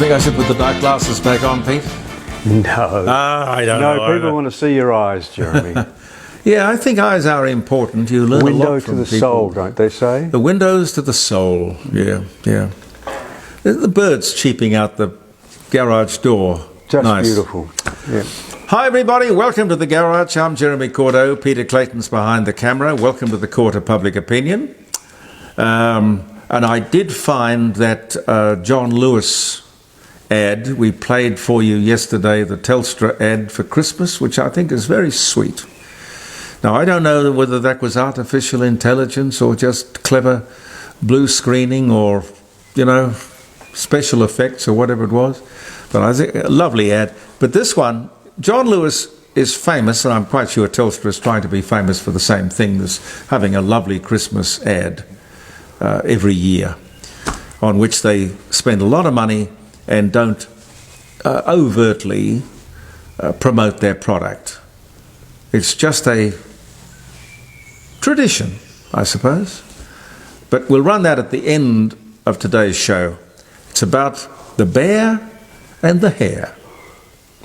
think I should put the dark glasses back on, Pete? No. I don't know. No, people want to see your eyes, Jeremy. Yeah, I think eyes are important. You learn a Window lot to from the people. soul, don't they say? The windows to the soul. Yeah, yeah. The birds cheeping out the garage door. Just nice. beautiful. Yeah. Hi everybody, welcome to the garage. I'm Jeremy Cordeaux. Peter Clayton's behind the camera. Welcome to the Court of Public Opinion. And I did find that John Lewis ad we played for you yesterday, the Telstra ad for Christmas, which I think is very sweet. Now, I don't know whether that was artificial intelligence or just clever blue screening or, you know, special effects or whatever it was. But I think a lovely ad. But this one, John Lewis is famous, and I'm quite sure Telstra is trying to be famous for the same thing as having a lovely Christmas ad every year on which they spend a lot of money and don't overtly promote their product. It's just a tradition, I suppose. But we'll run that at the end of today's show. It's about the bear and the hare.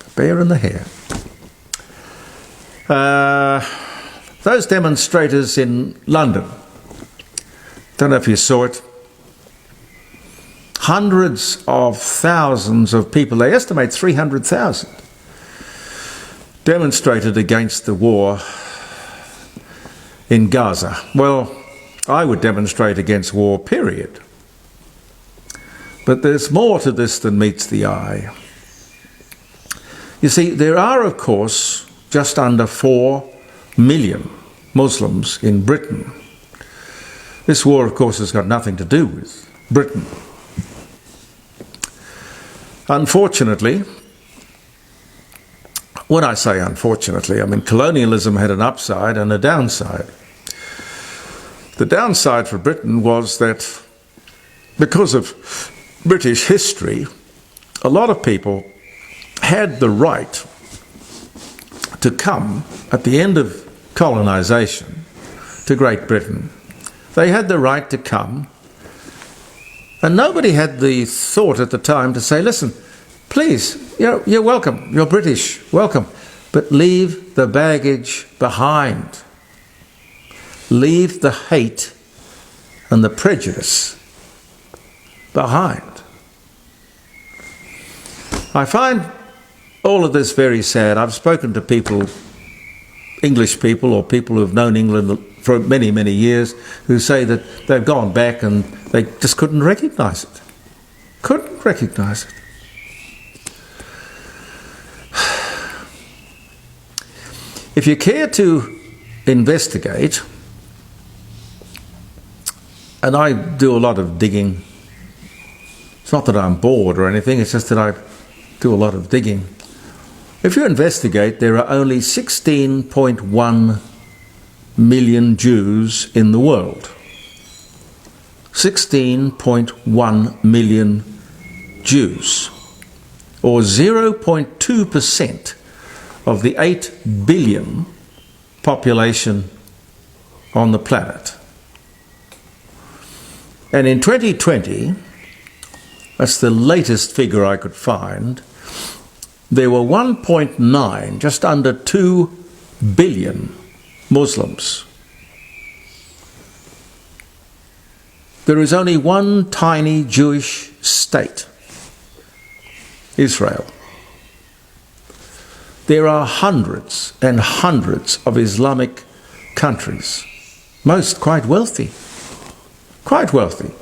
The bear and the hare. Those demonstrators in London, don't know if you saw it, hundreds of thousands of people, they estimate 300,000, demonstrated against the war in Gaza. Well, I would demonstrate against war, period. But there's more to this than meets the eye. You see, there are, of course, just under 4 million Muslims in Britain. This war, of course, has got nothing to do with Britain. Unfortunately, when I say unfortunately, I mean colonialism had an upside and a downside. The downside for Britain was that because of British history, a lot of people had the right to come at the end of colonisation to Great Britain. They had the right to come, and nobody had the thought at the time to say, listen, please, you're welcome, you're British, welcome, but leave the baggage behind. Leave the hate and the prejudice behind. I find all of this very sad. I've spoken to people, English people or people who've known England for many, many years, who say that they've gone back and they just couldn't recognise it. Couldn't recognise it. If you care to investigate, and I do a lot of digging, it's not that I'm bored or anything, it's just that I do a lot of digging. If you investigate, there are only 16.1 million Jews in the world. 16.1 million Jews, or 0.2% of the 8 billion population on the planet. And in 2020, that's the latest figure I could find, there were 1.9, just under 2 billion Muslims. There is only one tiny Jewish state, Israel. There are hundreds and hundreds of Islamic countries, most quite wealthy. Quite wealthy.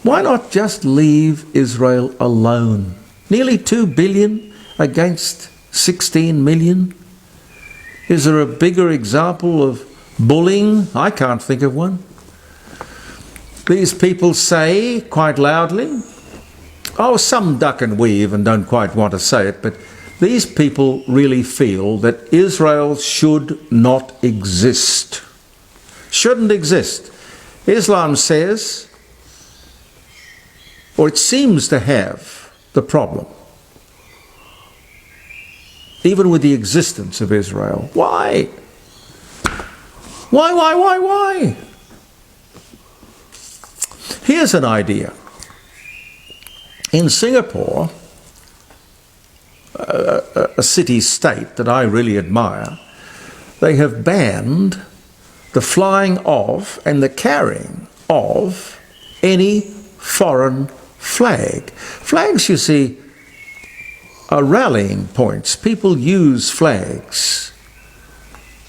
Why not just leave Israel alone? Nearly 2 billion against 16 million? Is there a bigger example of bullying? I can't think of one. These people say quite loudly, oh, some duck and weave and don't quite want to say it, but these people really feel that Israel should not exist. Shouldn't exist. Islam says, or it seems to have, the problem, even with the existence of Israel. Why? Why? Here's an idea. In Singapore, a city-state that I really admire, they have banned the flying of and the carrying of any foreign flag. Flags, you see, are rallying points. People use flags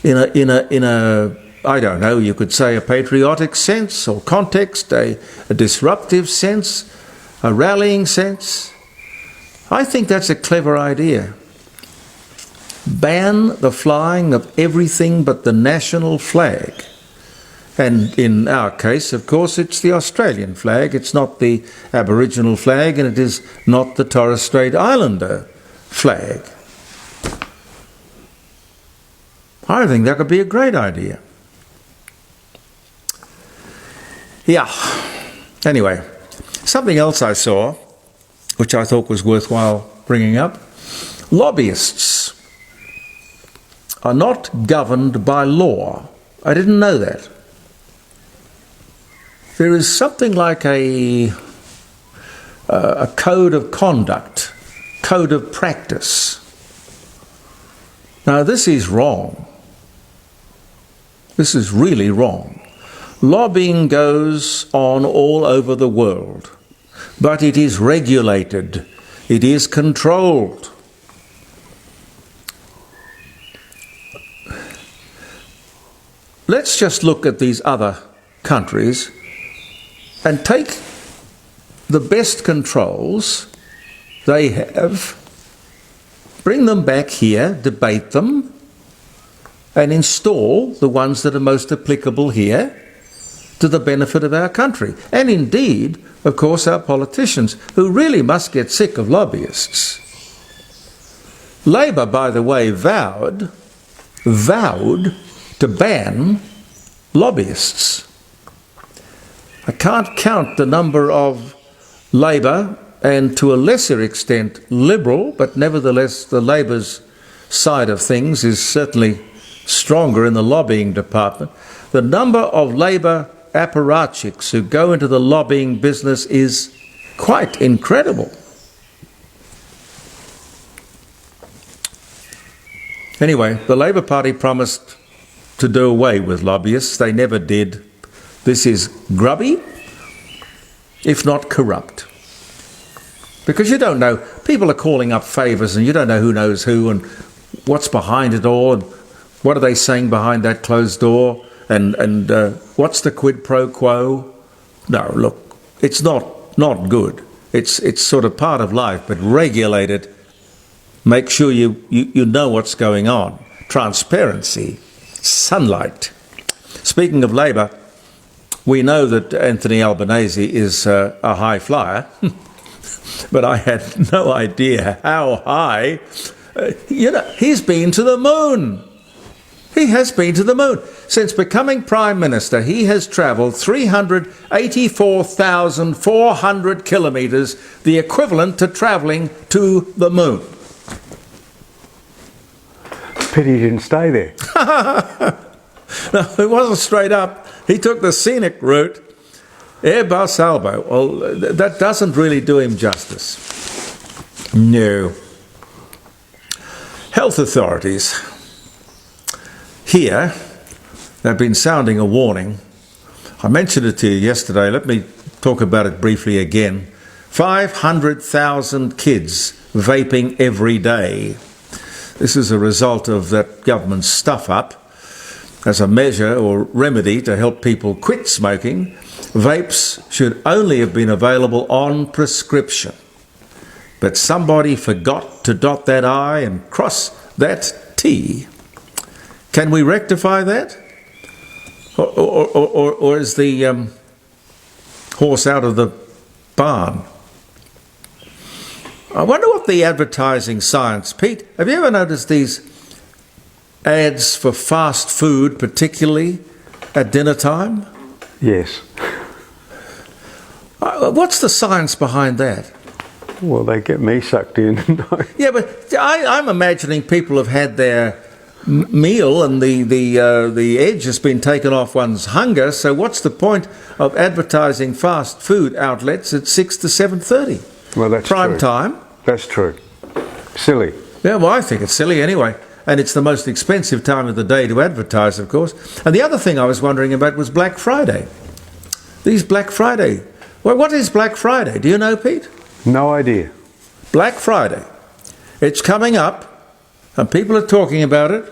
in a I don't know, you could say a patriotic sense or context, a disruptive sense, a rallying sense. I think that's a clever idea. Ban the flying of everything but the national flag. And in our case, of course, it's the Australian flag. It's not the Aboriginal flag, and it is not the Torres Strait Islander flag. I think that could be a great idea. Yeah. Anyway, something else I saw, which I thought was worthwhile bringing up. Lobbyists are not governed by law. I didn't know that. There is something like a code of conduct, code of practice. Now, this is wrong. This is really wrong. Lobbying goes on all over the world, but it is regulated. It is controlled. Let's just look at these other countries and take the best controls they have, bring them back here, debate them, and install the ones that are most applicable here to the benefit of our country. And indeed, of course, our politicians, who really must get sick of lobbyists. Labor, by the way, vowed to ban lobbyists. I can't count the number of Labor and to a lesser extent Liberal, but nevertheless the Labor's side of things is certainly stronger in the lobbying department. The number of Labor apparatchiks who go into the lobbying business is quite incredible. Anyway, the Labor Party promised to do away with lobbyists. They never did. This is grubby, if not corrupt. Because you don't know, people are calling up favours and you don't know who knows who and what's behind it all and what are they saying behind that closed door and what's the quid pro quo. No, look, it's not good. It's sort of part of life, but regulate it. Make sure you know what's going on. Transparency, sunlight. Speaking of Labor, we know that Anthony Albanese is a high flyer, but I had no idea how high. He's been to the moon. He has been to the moon. Since becoming Prime Minister, he has travelled 384,400 kilometres, the equivalent to travelling to the moon. Pity he didn't stay there. No, it wasn't straight up. He took the scenic route, Airbus Albo. Well, that doesn't really do him justice. No. Health authorities here have been sounding a warning. I mentioned it to you yesterday. Let me talk about it briefly again. 500,000 kids vaping every day. This is a result of that government stuff-up. As a measure or remedy to help people quit smoking, vapes should only have been available on prescription. But somebody forgot to dot that I and cross that T. Can we rectify that? Or is the horse out of the barn? I wonder what the advertising science... Pete, have you ever noticed these ads for fast food, particularly at dinner time? Yes. What's the science behind that? Well, they get me sucked in. Yeah, but I'm imagining people have had their meal and the edge has been taken off one's hunger. So what's the point of advertising fast food outlets at 6 to 7:30? Well, that's prime true. time. That's true. Silly. Yeah, well, I think it's silly anyway. And it's the most expensive time of the day to advertise, of course. And the other thing I was wondering about was Black Friday. These Black Friday. Well, what is Black Friday? Do you know, Pete? No idea. Black Friday. It's coming up, and people are talking about it.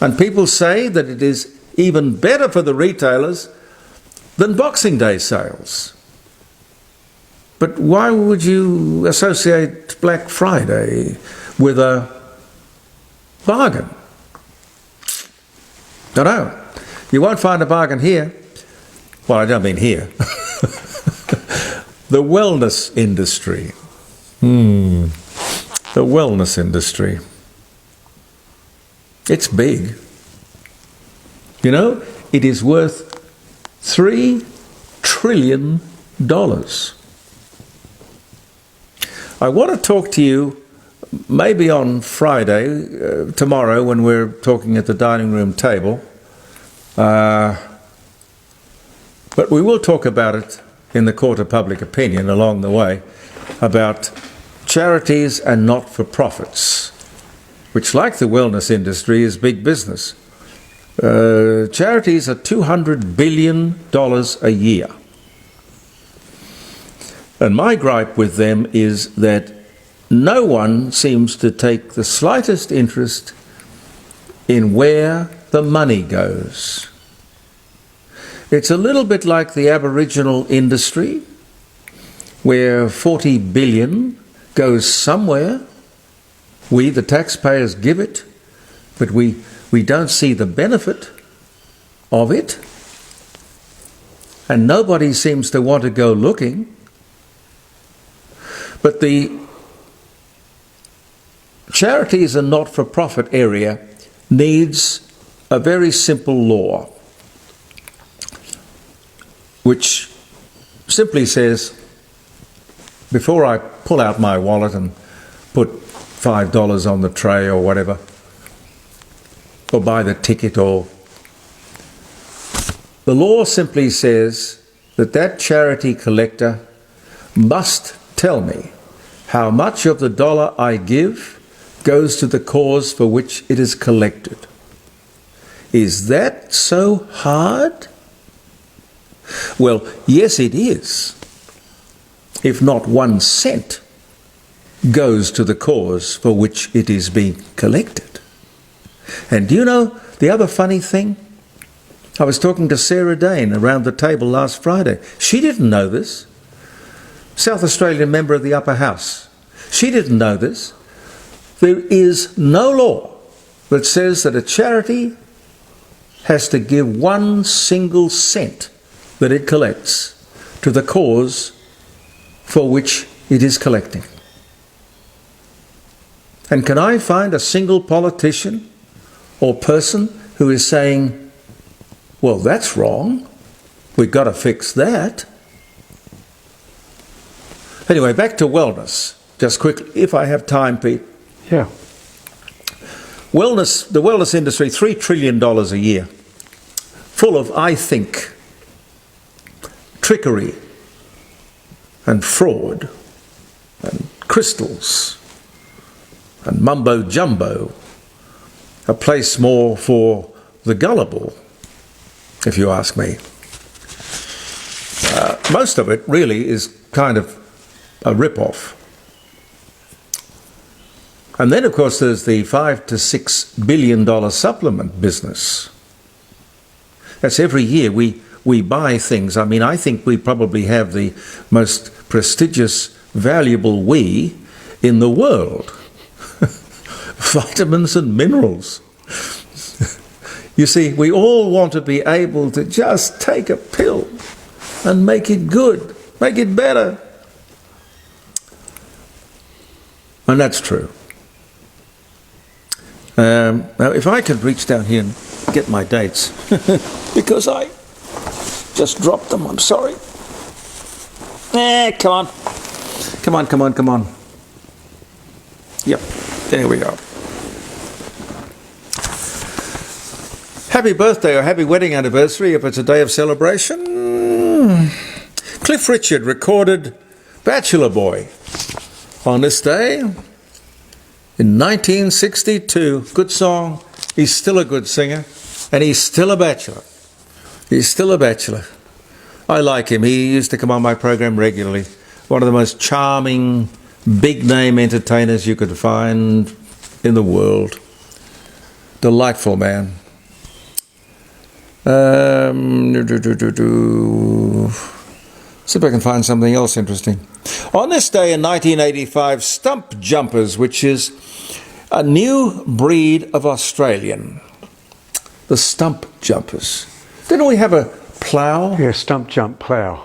And people say that it is even better for the retailers than Boxing Day sales. But why would you associate Black Friday with a bargain? Don't know. You won't find a bargain here. Well, I don't mean here. The wellness industry. The wellness industry. It's big. You know, it is worth $3 trillion. I want to talk to you maybe on Friday, tomorrow, when we're talking at the dining room table. But we will talk about it in the court of public opinion along the way, about charities and not-for-profits, which, like the wellness industry, is big business. Charities are $200 billion a year. And my gripe with them is that no one seems to take the slightest interest in where the money goes. It's a little bit like the Aboriginal industry, where $40 billion goes somewhere. We, the taxpayers, give it, but we don't see the benefit of it. And nobody seems to want to go looking. But the charities and not-for-profit area needs a very simple law, which simply says, before I pull out my wallet and put $5 on the tray or whatever, or buy the ticket, or the law simply says that that charity collector must tell me how much of the dollar I give goes to the cause for which it is collected. Is that so hard? Well, yes, it is. If not 1 cent goes to the cause for which it is being collected. And do you know the other funny thing? I was talking to Sarah Dane around the table last Friday. She didn't know this. South Australian member of the Upper House. She didn't know this. There is no law that says that a charity has to give 1 single cent that it collects to the cause for which it is collecting. And can I find a single politician or person who is saying, well, that's wrong, we've got to fix that? Anyway, back to wellness, just quickly, if I have time, Pete. Yeah. Wellness, the wellness industry, $3 trillion a year, full of, I think, trickery and fraud and crystals and mumbo-jumbo, a place more for the gullible, if you ask me. Most of it really is kind of a rip-off. And then, of course, there's the $5 to $6 billion supplement business. That's every year we buy things. I mean, I think we probably have the most prestigious, valuable we in the world. Vitamins and minerals. You see, we all want to be able to just take a pill and make it good, make it better. And that's true. Now, if I could reach down here and get my dates, because I just dropped them, I'm sorry. Come on. Come on, come on, come on. Yep, there we go. Happy birthday or happy wedding anniversary if it's a day of celebration. Cliff Richard recorded Bachelor Boy. On this day, in 1962, good song. He's still a good singer, and he's still a bachelor. He's still a bachelor. I like him. He used to come on my program regularly. One of the most charming, big-name entertainers you could find in the world. Delightful man. See if I can find something else interesting. On this day in 1985, stump jumpers, which is a new breed of Australian. The stump jumpers. Didn't we have a plough? Yeah, stump jump plough.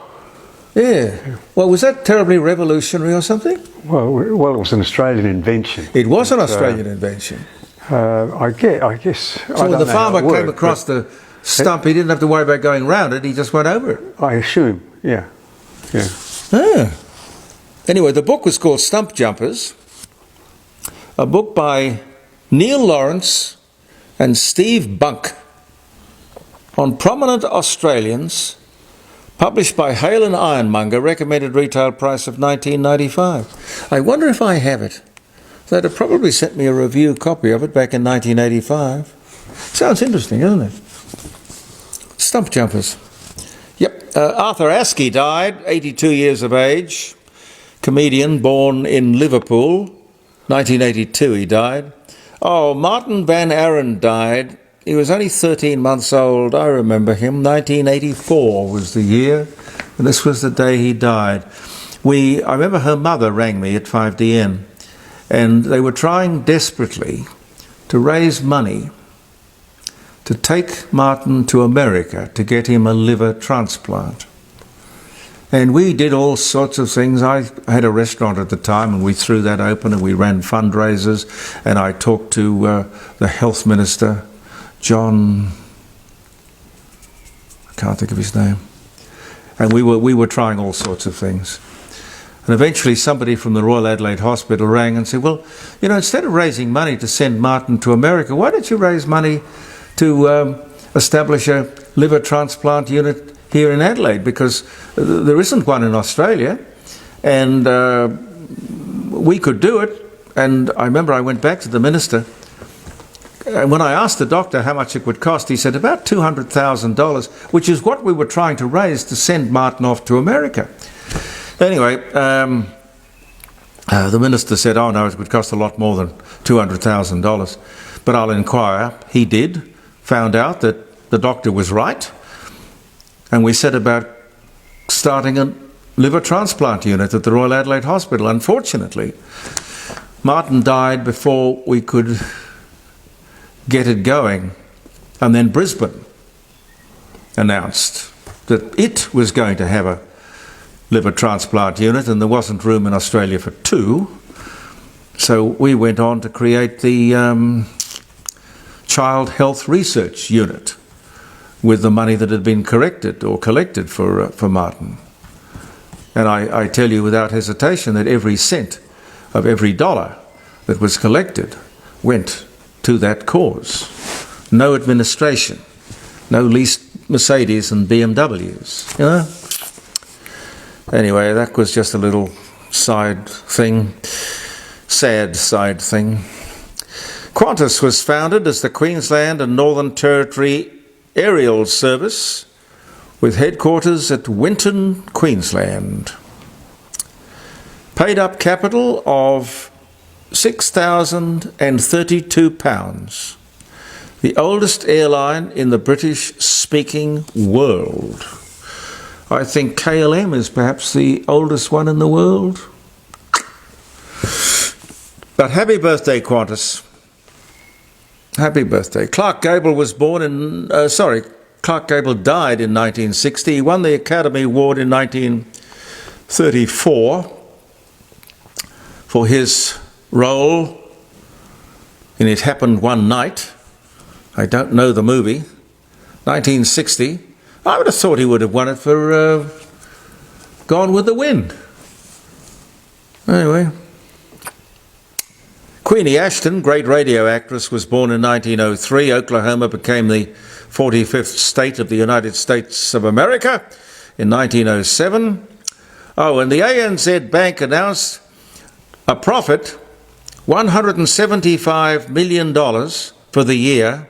Yeah. Well, was that terribly revolutionary or something? Well, it was an Australian invention. It was an Australian invention. I guess. So when the farmer came across the stump, he didn't have to worry about going round it, he just went over it. I assume, yeah. Ah. Anyway, the book was called Stump Jumpers, a book by Neil Lawrence and Steve Bunk on prominent Australians, published by Hale and Ironmonger, recommended retail price of $19.95. I wonder if I have it. They'd have probably sent me a review copy of it back in 1985. Sounds interesting, doesn't it? Stump jumpers. Yep. Arthur Askey died, 82 years of age. Comedian, born in Liverpool. 1982 he died. Oh, Martin Van Aren died. He was only 13 months old. I remember him. 1984 was the year, and this was the day he died. I remember her mother rang me at 5DN, and they were trying desperately to raise money to take Martin to America to get him a liver transplant. And we did all sorts of things. I had a restaurant at the time, and we threw that open, and we ran fundraisers, and I talked to the health minister, John, I can't think of his name, and we were trying all sorts of things. And eventually somebody from the Royal Adelaide Hospital rang and said, well, you know, instead of raising money to send Martin to America, why don't you raise money to establish a liver transplant unit here in Adelaide, because there isn't one in Australia, and we could do it. And I remember I went back to the minister, and when I asked the doctor how much it would cost, he said about $200,000, which is what we were trying to raise to send Martin off to America. Anyway, the minister said, oh no, it would cost a lot more than $200,000, but I'll inquire. He did, found out that the doctor was right, and we set about starting a liver transplant unit at the Royal Adelaide Hospital. Unfortunately, Martin died before we could get it going, and then Brisbane announced that it was going to have a liver transplant unit, and there wasn't room in Australia for two. So we went on to create the Child Health Research Unit with the money that had been collected for Martin. And I tell you without hesitation that every cent of every dollar that was collected went to that cause. No administration, no leased Mercedes and BMWs, you know? Anyway, that was just a little side thing, sad side thing. Qantas was founded as the Queensland and Northern Territory Aerial Service, with headquarters at Winton, Queensland. Paid up capital of £6,032. The oldest airline in the British-speaking world. I think KLM is perhaps the oldest one in the world. But happy birthday, Qantas. Happy birthday. Clark Gable was born in... Clark Gable died in 1960. He won the Academy Award in 1934 for his role in It Happened One Night. I don't know the movie. 1960. I would have thought he would have won it for Gone with the Wind. Anyway. Queenie Ashton, great radio actress, was born in 1903. Oklahoma became the 45th state of the United States of America in 1907. Oh, and the ANZ Bank announced a profit, $175 million for the year.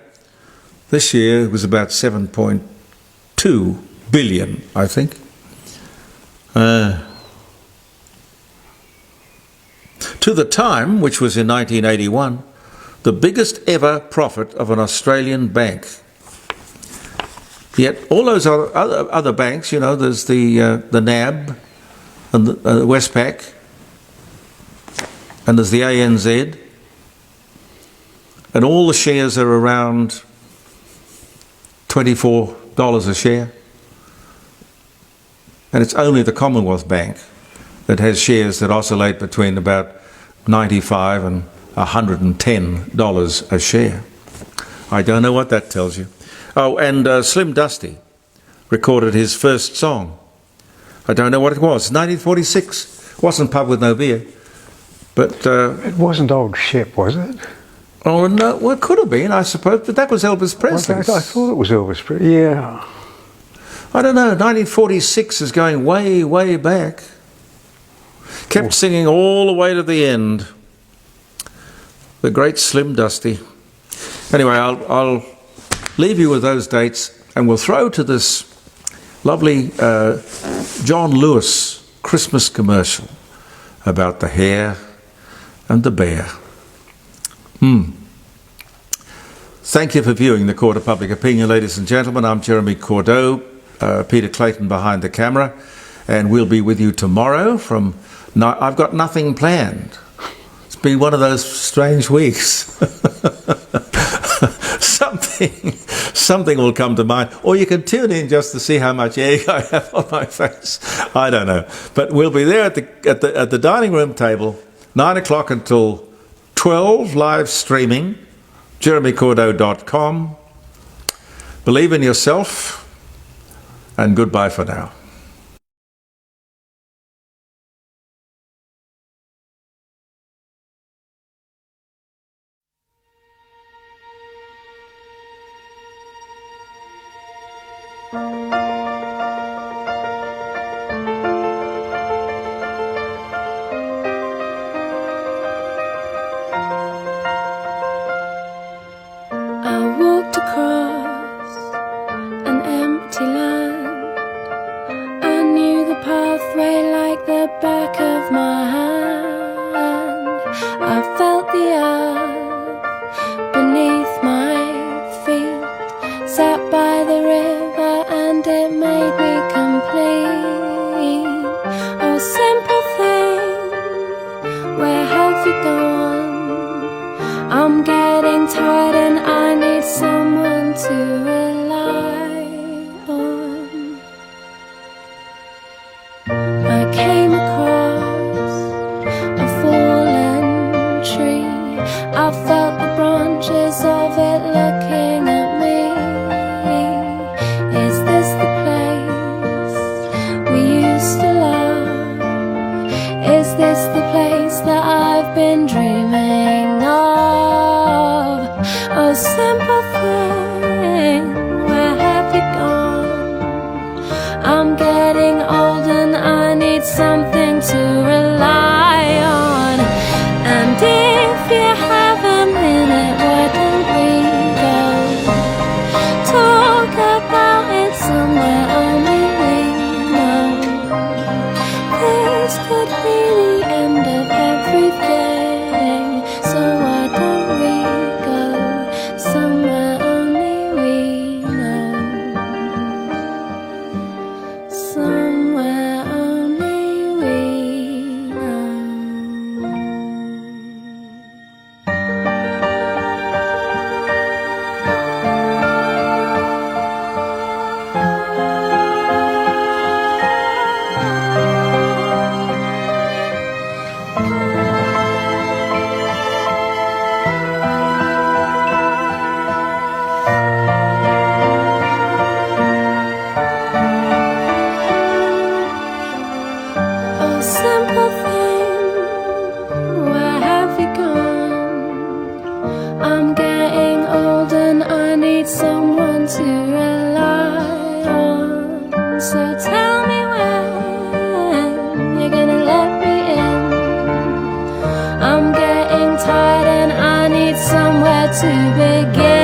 This year it was about 7.2 billion, I think. To the time, which was in 1981, the biggest ever profit of an Australian bank. Yet all those other banks, you know, there's the NAB and the Westpac, and there's the ANZ, and all the shares are around $24 a share. And it's only the Commonwealth Bank that has shares that oscillate between about $95 and $110 a share. I don't know what that tells you. Oh, and Slim Dusty recorded his first song. I don't know what it was. 1946. Wasn't Pub with No Beer. But It wasn't Old Shep, was it? oh no, well it could have been, I suppose. But that was Elvis Presley. I thought it was Elvis Presley. Yeah. I don't know. 1946 is going way, way back. Kept singing all the way to the end. The great Slim Dusty. Anyway, I'll leave you with those dates, and we'll throw to this lovely John Lewis Christmas commercial about the hare and the bear. Thank you for viewing the Court of Public Opinion, ladies and gentlemen. I'm Jeremy Cordeaux, Peter Clayton behind the camera, and we'll be with you tomorrow from... I've got nothing planned. It's been one of those strange weeks. Something will come to mind, or you can tune in just to see how much egg I have on my face. I don't know, but we'll be there at the dining room table, 9 o'clock until 12, live streaming, jeremycordeaux.com. Believe in yourself, and goodbye for now. I walked across an empty land. I knew the pathway like the back of my hand. I felt the earth beneath my feet, sat by the river and it made me complete. Oh, simple thing, where have you gone? I'm getting tired and I need someone to rely on. I came across a fallen tree. I felt the branches of it looking at me. Is this the place we used to love? Is this the place that I've been dreaming of? Oh, simple thing, where have you gone? I'm getting old and I need something to rely on. And if you have a minute, why don't we go talk about it somewhere only we know? This could be the end of everything, so why don't we go somewhere where to begin.